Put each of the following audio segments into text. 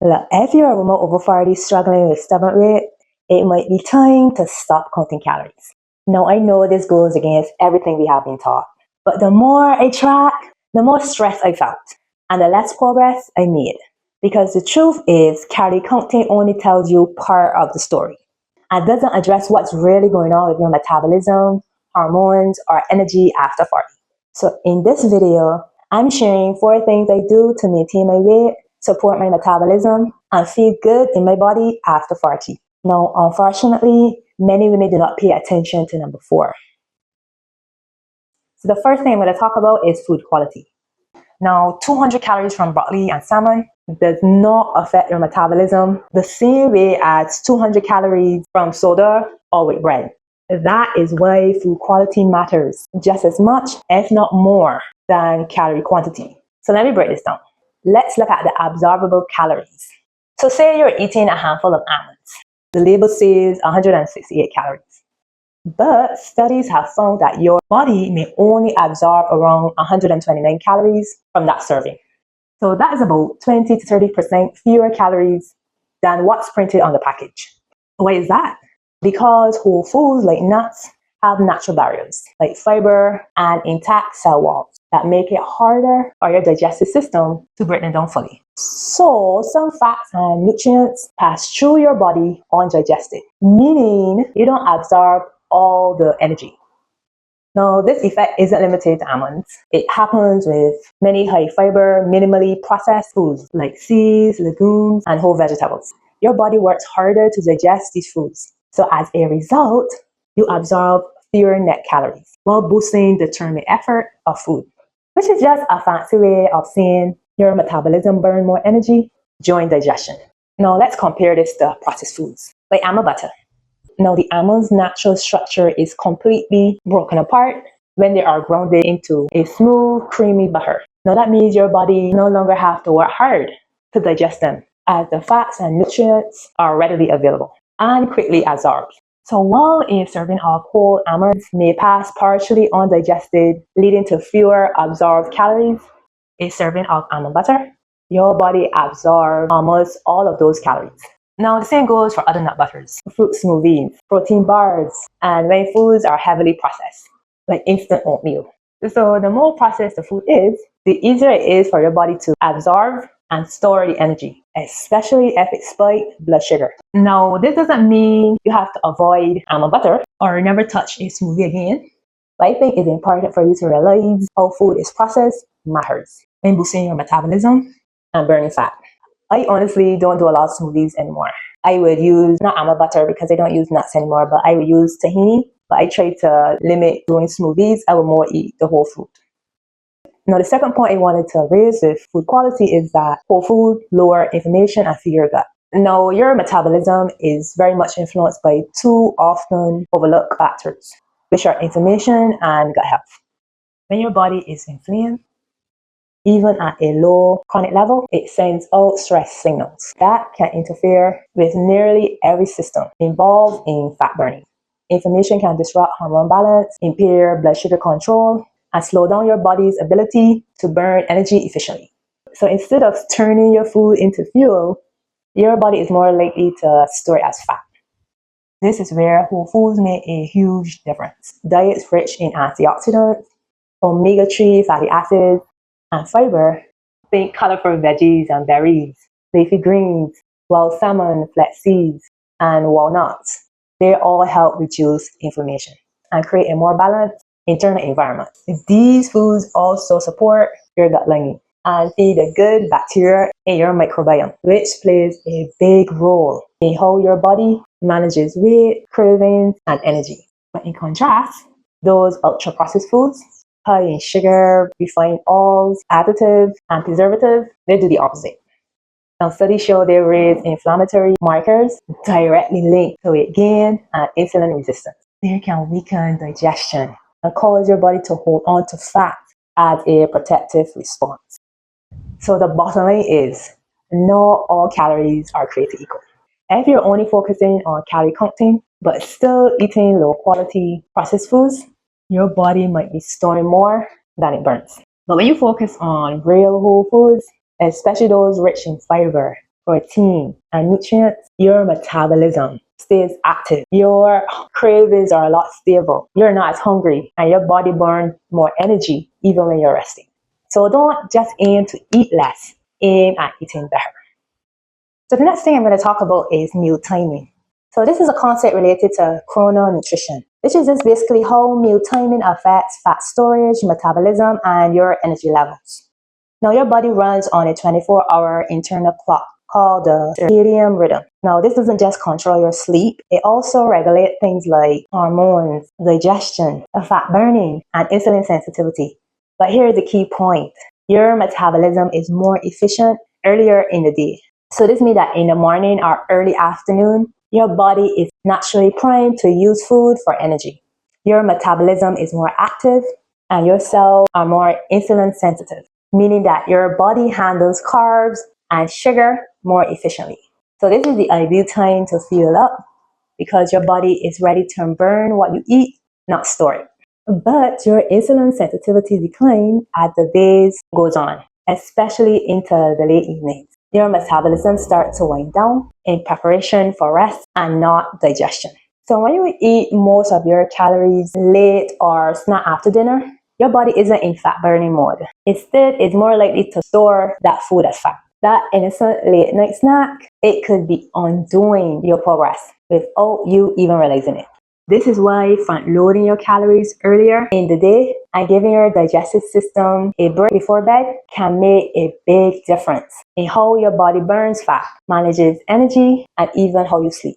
Look, if you're a woman over 40 struggling with stubborn weight, it might be time to stop counting calories. Now, I know this goes against everything we have been taught, but the more I track, the more stress I felt, and the less progress I made. Because the truth is, calorie counting only tells you part of the story and doesn't address what's really going on with your metabolism, hormones, or energy after 40. So in this video, I'm sharing 4 things I do to maintain my weight, support my metabolism, and feel good in my body after 40. Now, unfortunately, many women do not pay attention to number 4. So the first thing I'm going to talk about is food quality. Now, 200 calories from broccoli and salmon does not affect your metabolism the same way as 200 calories from soda or wheat bread. That is why food quality matters just as much, if not more, than calorie quantity. So let me break this down. Let's look at the absorbable calories. So say you're eating a handful of almonds. The label says 168 calories. But studies have found that your body may only absorb around 129 calories from that serving. So that is about 20 to 30% fewer calories than what's printed on the package. Why is that? Because whole foods like nuts have natural barriers like fiber and intact cell walls that make it harder for your digestive system to break them down fully. So some fats and nutrients pass through your body undigested, meaning you don't absorb all the energy. Now, this effect isn't limited to almonds. It happens with many high fiber, minimally processed foods like seeds, legumes, and whole vegetables. Your body works harder to digest these foods. So as a result, you absorb fewer net calories while boosting the determined effort of food, which is just a fancy way of saying your metabolism burns more energy during digestion. Now, let's compare this to processed foods like almond butter. Now, the almond's natural structure is completely broken apart when they are grounded into a smooth, creamy butter. Now, that means your body no longer have to work hard to digest them, as the fats and nutrients are readily available and quickly absorbed. So while a serving of whole almonds may pass partially undigested, leading to fewer absorbed calories, a serving of almond butter, your body absorbs almost all of those calories. Now, the same goes for other nut butters, fruit smoothies, protein bars, and when foods are heavily processed, like instant oatmeal. So the more processed the food is, the easier it is for your body to absorb and store the energy, especially if it spikes blood sugar. Now, this doesn't mean you have to avoid almond butter or never touch a smoothie again. But I think it's important for you to realize how food is processed matters in boosting your metabolism and burning fat. I honestly don't do a lot of smoothies anymore. I would use, not almond butter because I don't use nuts anymore, but I would use tahini. But I try to limit doing smoothies. I would more eat the whole fruit. Now, the second point I wanted to raise with food quality is that whole food lower inflammation and feed your gut. Now, your metabolism is very much influenced by 2 often overlooked factors, which are inflammation and gut health. When your body is inflamed, even at a low chronic level, it sends out stress signals that can interfere with nearly every system involved in fat burning. Inflammation can disrupt hormone balance, impair blood sugar control, and slow down your body's ability to burn energy efficiently. So instead of turning your food into fuel, your body is more likely to store it as fat. This is where whole foods make a huge difference. Diets rich in antioxidants, omega-3 fatty acids, and fiber, think colorful veggies and berries, leafy greens, wild salmon, flax seeds, and walnuts. They all help reduce inflammation and create a more balanced internal environment. These foods also support your gut lining and feed the good bacteria in your microbiome, which plays a big role in how your body manages weight, cravings, and energy. But in contrast, those ultra-processed foods, high in sugar, refined oils, additives, and preservatives, they do the opposite. Now, studies show they raise inflammatory markers directly linked to weight gain and insulin resistance. They can weaken digestion and cause your body to hold on to fat as a protective response. So the bottom line is, not all calories are created equal. If you're only focusing on calorie counting, but still eating low quality processed foods, your body might be storing more than it burns. But when you focus on real whole foods, especially those rich in fiber, protein, and nutrients, your metabolism stays active. Your cravings are a lot stable. You're not as hungry, and your body burns more energy even when you're resting. So don't just aim to eat less, aim at eating better. So the next thing I'm going to talk about is meal timing. So this is a concept related to chrononutrition, which is just basically how meal timing affects fat storage, metabolism, and your energy levels. Now your body runs on a 24-hour internal clock called the circadian rhythm. Now this doesn't just control your sleep, it also regulates things like hormones, digestion, fat burning, and insulin sensitivity. But here's the key point. Your metabolism is more efficient earlier in the day. So this means that in the morning or early afternoon, your body is naturally primed to use food for energy. Your metabolism is more active and your cells are more insulin sensitive, meaning that your body handles carbs and sugar more efficiently. So this is the ideal time to fuel up because your body is ready to burn what you eat, not store it. But your insulin sensitivity declines as the days goes on, especially into the late evenings. Your metabolism starts to wind down in preparation for rest and not digestion. So when you eat most of your calories late or snack after dinner, your body isn't in fat burning mode. Instead, it's more likely to store that food as fat. That innocent late night snack, it could be undoing your progress without you even realizing it. This is why front loading your calories earlier in the day and giving your digestive system a break before bed can make a big difference in how your body burns fat, manages energy, and even how you sleep.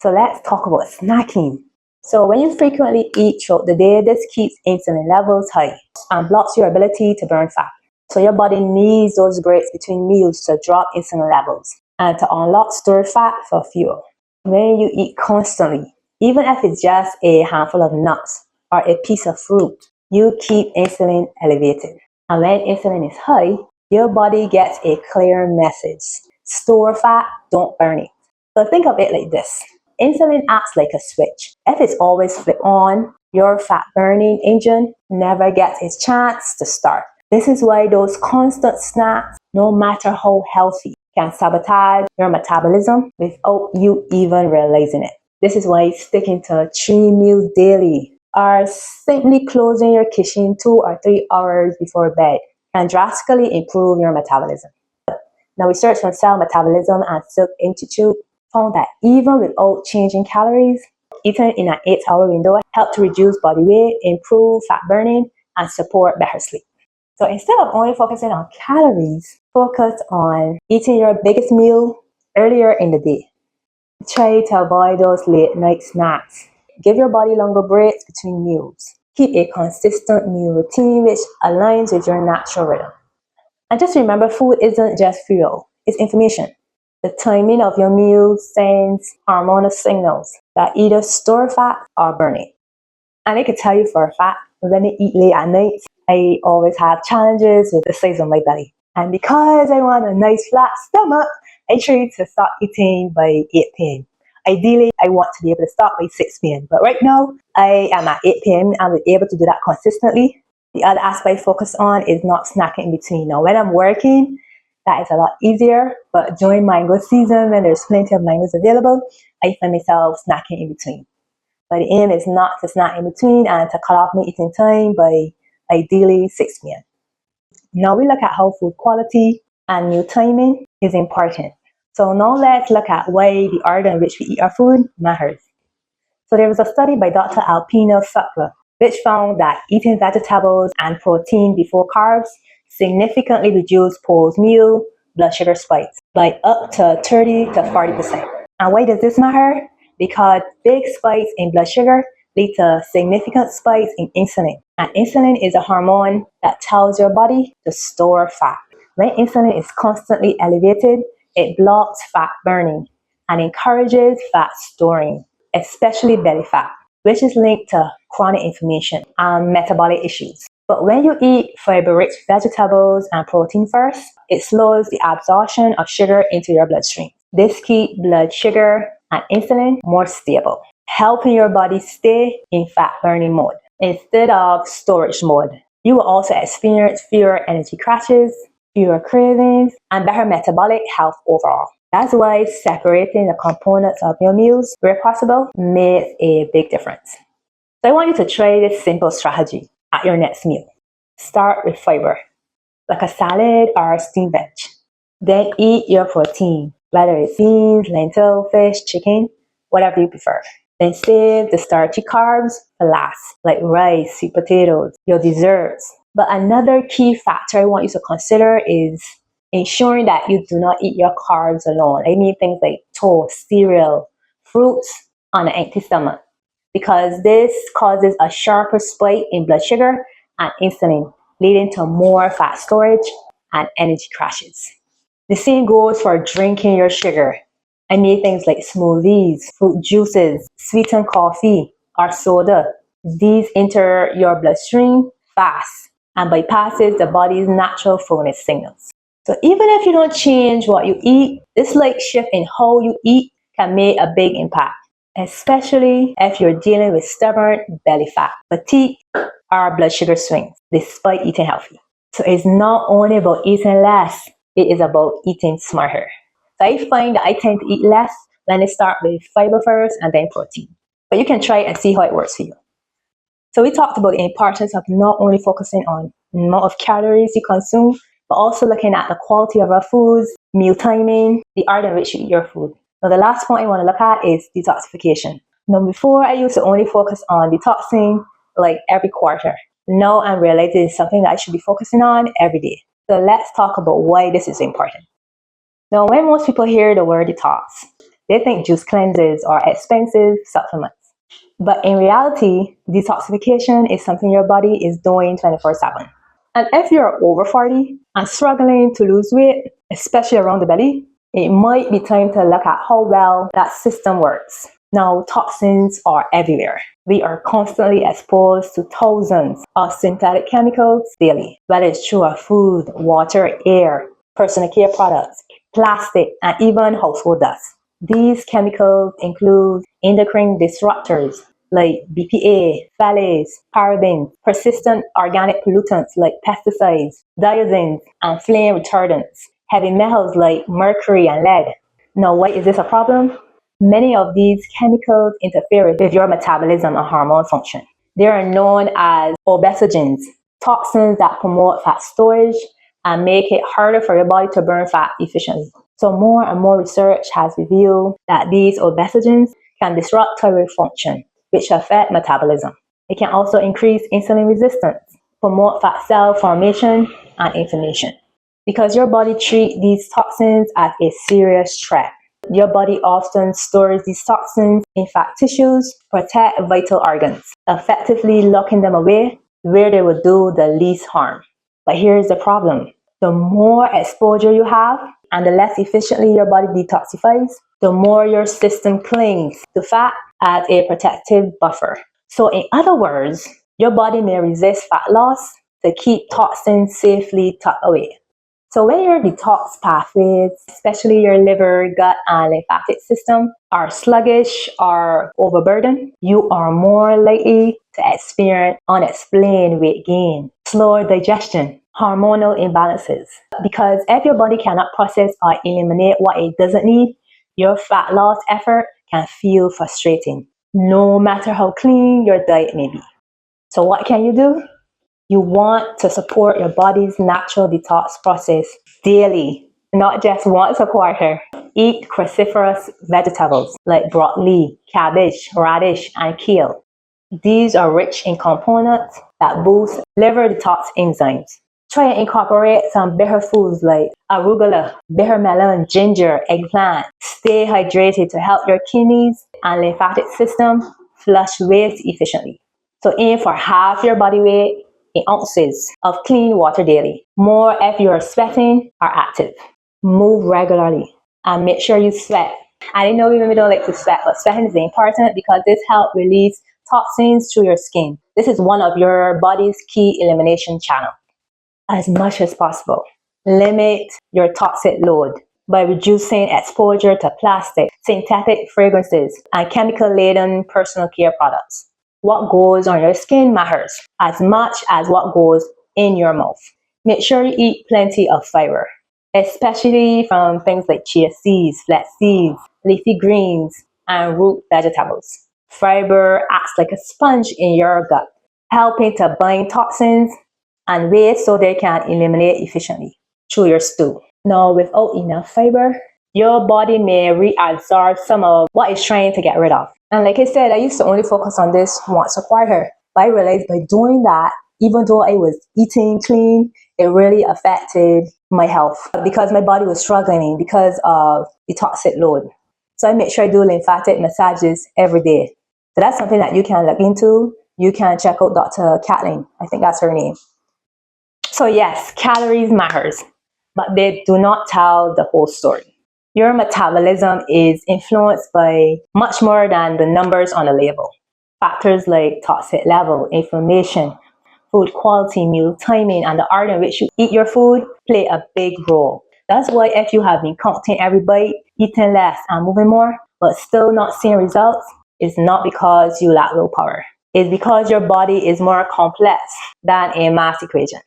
So let's talk about snacking. So when you frequently eat throughout the day, this keeps insulin levels high and blocks your ability to burn fat. So your body needs those breaks between meals to drop insulin levels and to unlock stored fat for fuel. When you eat constantly, even if it's just a handful of nuts or a piece of fruit, you keep insulin elevated. And when insulin is high, your body gets a clear message. Store fat, don't burn it. So think of it like this. Insulin acts like a switch. If it's always flipped on, your fat burning engine never gets its chance to start. This is why those constant snacks, no matter how healthy, can sabotage your metabolism without you even realizing it. This is why sticking to 3 meals daily or simply closing your kitchen 2 or 3 hours before bed can drastically improve your metabolism. Now, research from Cell Metabolism and Silk Institute found that even without changing calories, eating in an 8-hour window helped to reduce body weight, improve fat burning, and support better sleep. So instead of only focusing on calories, focus on eating your biggest meal earlier in the day. Try to avoid those late night snacks. Give your body longer breaks between meals. Keep a consistent meal routine which aligns with your natural rhythm. And just remember, food isn't just fuel, it's information. The timing of your meals sends hormonal signals that either store fat or burn it. And I can tell you for a fact, when I eat late at night, I always have challenges with the size of my belly. And because I want a nice flat stomach, I try to start eating by 8 p.m. Ideally, I want to be able to start by 6 p.m. But right now, I am at 8 p.m. and I'm able to do that consistently. The other aspect I focus on is not snacking in between. Now, when I'm working, that is a lot easier. But during mango season, when there's plenty of mangoes available, I find myself snacking in between. But the aim is not to snack in between and to cut off my eating time by ideally 6 p.m. Now we look at how food quality and meal timing is important. So now let's look at why the order in which we eat our food matters. So there was a study by Dr. Alpino Sutler which found that eating vegetables and protein before carbs significantly reduced post-meal blood sugar spikes by up to 30 to 40%. And why does this matter? Because big spikes in blood sugar lead to significant spikes in insulin. And insulin is a hormone that tells your body to store fat. When insulin is constantly elevated, it blocks fat burning and encourages fat storing, especially belly fat, which is linked to chronic inflammation and metabolic issues. But when you eat fiber-rich vegetables and protein first, it slows the absorption of sugar into your bloodstream. This keeps blood sugar and insulin more stable, helping your body stay in fat-burning mode instead of storage mode. You will also experience fewer energy crashes fewer cravings, and better metabolic health overall. That's why separating the components of your meals where possible makes a big difference. So I want you to try this simple strategy at your next meal. Start with fiber, like a salad or steamed veg. Then eat your protein, whether it's beans, lentil, fish, chicken, whatever you prefer. Then save the starchy carbs for last, like rice, sweet potatoes, your desserts. But another key factor I want you to consider is ensuring that you do not eat your carbs alone. I mean things like toast, cereal, fruits on an empty stomach, because this causes a sharper spike in blood sugar and insulin, leading to more fat storage and energy crashes. The same goes for drinking your sugar. I mean things like smoothies, fruit juices, sweetened coffee, or soda. These enter your bloodstream fast and bypasses the body's natural fullness signals. So even if you don't change what you eat, this slight shift in how you eat can make a big impact, especially if you're dealing with stubborn belly fat, fatigue, or blood sugar swings despite eating healthy. So it's not only about eating less, it is about eating smarter. So I find that I tend to eat less when I start with fiber first and then protein. But you can try it and see how it works for you. So we talked about the importance of not only focusing on the amount of calories you consume, but also looking at the quality of our foods, meal timing, the order in which you eat your food. Now the last point I want to look at is detoxification. Now before I used to only focus on detoxing like every quarter. Now I'm realizing it's something that I should be focusing on every day. So let's talk about why this is important. Now, when most people hear the word detox, they think juice cleanses or expensive supplements. But in reality, detoxification is something your body is doing 24/7. And if you're over 40 and struggling to lose weight, especially around the belly, it might be time to look at how well that system works. Now, toxins are everywhere. We are constantly exposed to thousands of synthetic chemicals daily, whether it's through our food, water, air, personal care products, plastic, and even household dust. These chemicals include endocrine disruptors like BPA, phthalates, parabens, persistent organic pollutants like pesticides, dioxins, and flame retardants, heavy metals like mercury and lead. Now, why is this a problem? Many of these chemicals interfere with your metabolism and hormone function. They are known as obesogens, toxins that promote fat storage and make it harder for your body to burn fat efficiently. So more and more research has revealed that these obesogens can disrupt thyroid function, which affect metabolism. It can also increase insulin resistance, promote fat cell formation, and inflammation. Because your body treats these toxins as a serious threat. Your body often stores these toxins in fat tissues to protect vital organs, effectively locking them away where they will do the least harm. But here's the problem. The more exposure you have and the less efficiently your body detoxifies, the more your system clings to fat as a protective buffer. So in other words, your body may resist fat loss to keep toxins safely tucked away. So when your detox pathways, especially your liver, gut, and lymphatic system, are sluggish or overburdened, you are more likely to experience unexplained weight gain, slower digestion, hormonal imbalances. Because if your body cannot process or eliminate what it doesn't need, your fat loss effort can feel frustrating, no matter how clean your diet may be. So what can you do? You want to support your body's natural detox process daily, not just once a quarter. Eat cruciferous vegetables like broccoli, cabbage, radish, and kale. These are rich in components that boost liver detox enzymes. Try and incorporate some bitter foods like arugula, bitter melon, ginger, eggplant. Stay hydrated to help your kidneys and lymphatic system flush waste efficiently. So aim for half your body weight in ounces of clean water daily. More if you are sweating or active. Move regularly and make sure you sweat. I know women don't like to sweat, but sweating is important because this helps release toxins through your skin. This is one of your body's key elimination channels. As much as possible, limit your toxic load by reducing exposure to plastic, synthetic fragrances, and chemical-laden personal care products. What goes on your skin matters as much as what goes in your mouth. Make sure you eat plenty of fiber, especially from things like chia seeds, flax seeds, leafy greens, and root vegetables. Fiber acts like a sponge in your gut, helping to bind toxins and waste so they can eliminate efficiently through your stool. Now, without enough fiber, your body may reabsorb some of what it's trying to get rid of. And like I said, I used to only focus on this once a quarter, but I realized by doing that, even though I was eating clean, it really affected my health because my body was struggling because of the toxic load. So I make sure I do lymphatic massages every day. So that's something that you can look into. You can check out Dr. Kathleen. I think that's her name. So yes, calories matters, but they do not tell the whole story. Your metabolism is influenced by much more than the numbers on a label. Factors like toxic level, inflammation, food quality, meal timing, and the order in which you eat your food play a big role. That's why if you have been counting every bite, eating less, and moving more, but still not seeing results, it's not because you lack willpower. It's because your body is more complex than a math equation.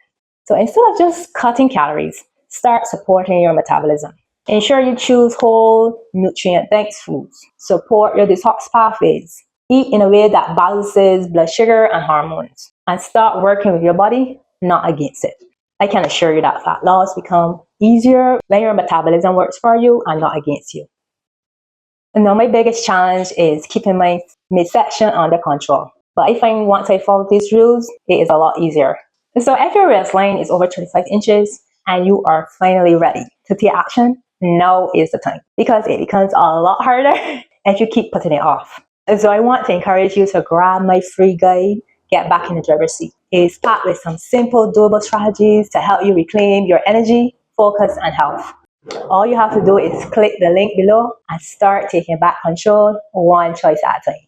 So instead of just cutting calories, start supporting your metabolism. Ensure you choose whole, nutrient-dense foods. Support your detox pathways. Eat in a way that balances blood sugar and hormones. And start working with your body, not against it. I can assure you that fat loss becomes easier when your metabolism works for you and not against you. And now my biggest challenge is keeping my midsection under control. But I find once I follow these rules, it is a lot easier. So if your waistline is over 25 inches and you are finally ready to take action, now is the time. Because it becomes a lot harder if you keep putting it off. So I want to encourage you to grab my free guide, Get Back in the Driver's Seat. It's packed with some simple, doable strategies to help you reclaim your energy, focus, and health. All you have to do is click the link below and start taking back control one choice at a time.